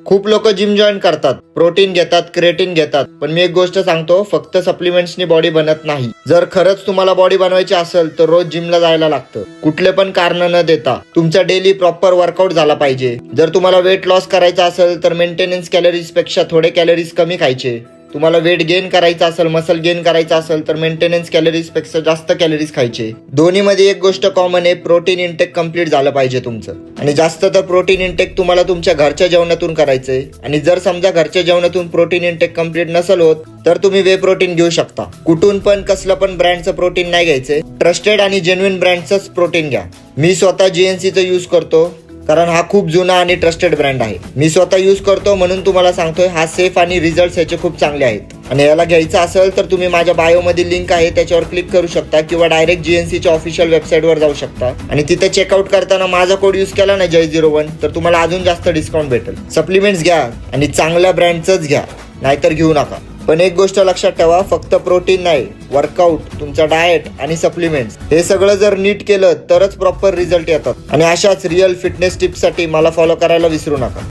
खूप लोक gym join करतात, प्रोटीन घेतात, क्रिएटिन घेतात, पण मी एक गोष्ट सांगतो, फक्त सप्लिमेंट्सनी बॉडी बनत नाही. जर खरंच तुम्हाला बॉडी बनवायची असेल तर रोज जिमला जायला लागतं. कुठले पण कारण न देता तुमचा डेली प्रॉपर वर्कआउट झाला पाहिजे. जर तुम्हाला वेट लॉस करायचा असेल तर मेंटेनन्स कॅलरीज पेक्षा थोडे कॅलरीज कमी खायचे. तुम्हाला वेट गेन करायचा असेल, मसल गेन करायचा असेल तर मेंटेनन्स कॅलरीज पेक्षा जास्त कॅलरीज खायचे. दोन्ही मध्ये एक गोष्ट कॉमन आहे, प्रोटीन इंटेक कम्प्लीट झालं पाहिजे तुमचं. आणि जास्त तर प्रोटीन इंटेक तुम्हाला तुमच्या घरच्या जेवणातून करायचंय. आणि जर समजा घरच्या जेवणातून प्रोटीन इंटेक कम्प्लीट नसेल होत तर तुम्ही वे प्रोटीन घेऊ शकता. कुठून पण कसलं पण ब्रँडचं प्रोटीन नाही घ्यायचंय, ट्रस्टेड आणि जेन्युइन ब्रँडचंच प्रोटीन घ्या. मी स्वतः GNCचं यूज करतो कारण हा खूप जुना आणि ट्रस्टेड ब्रँड आहे. मी स्वतः यूज करतो म्हणून तुम्हाला सांगतोय, हा सेफ आणि रिझल्ट याचे खूप चांगले आहेत. आणि याला घ्यायचं असेल तर तुम्ही माझ्या बायो मध्ये लिंक आहे त्याच्यावर क्लिक करू शकता किंवा डायरेक्ट GNCच्या ऑफिशियल वेबसाईटवर जाऊ शकता. आणि तिथे चेकआउट करताना माझा कोड यूज केला ना Jay01 तर तुम्हाला अजून जास्त डिस्काउंट भेटेल. सप्लिमेंट्स घ्या आणि चांगल्या ब्रँडचंच घ्या, नाहीतर घेऊ नका. पण एक गोष्ट लक्षात ठेवा, फक्त प्रोटीन नाही, वर्कआउट, तुमचा डाएट आणि सप्लिमेंट्स हे सगळं जर नीट केलं तरच प्रॉपर रिझल्ट येतात. आणि अशाच रिअल फिटनेस टिप्ससाठी मला फॉलो करायला विसरू नका.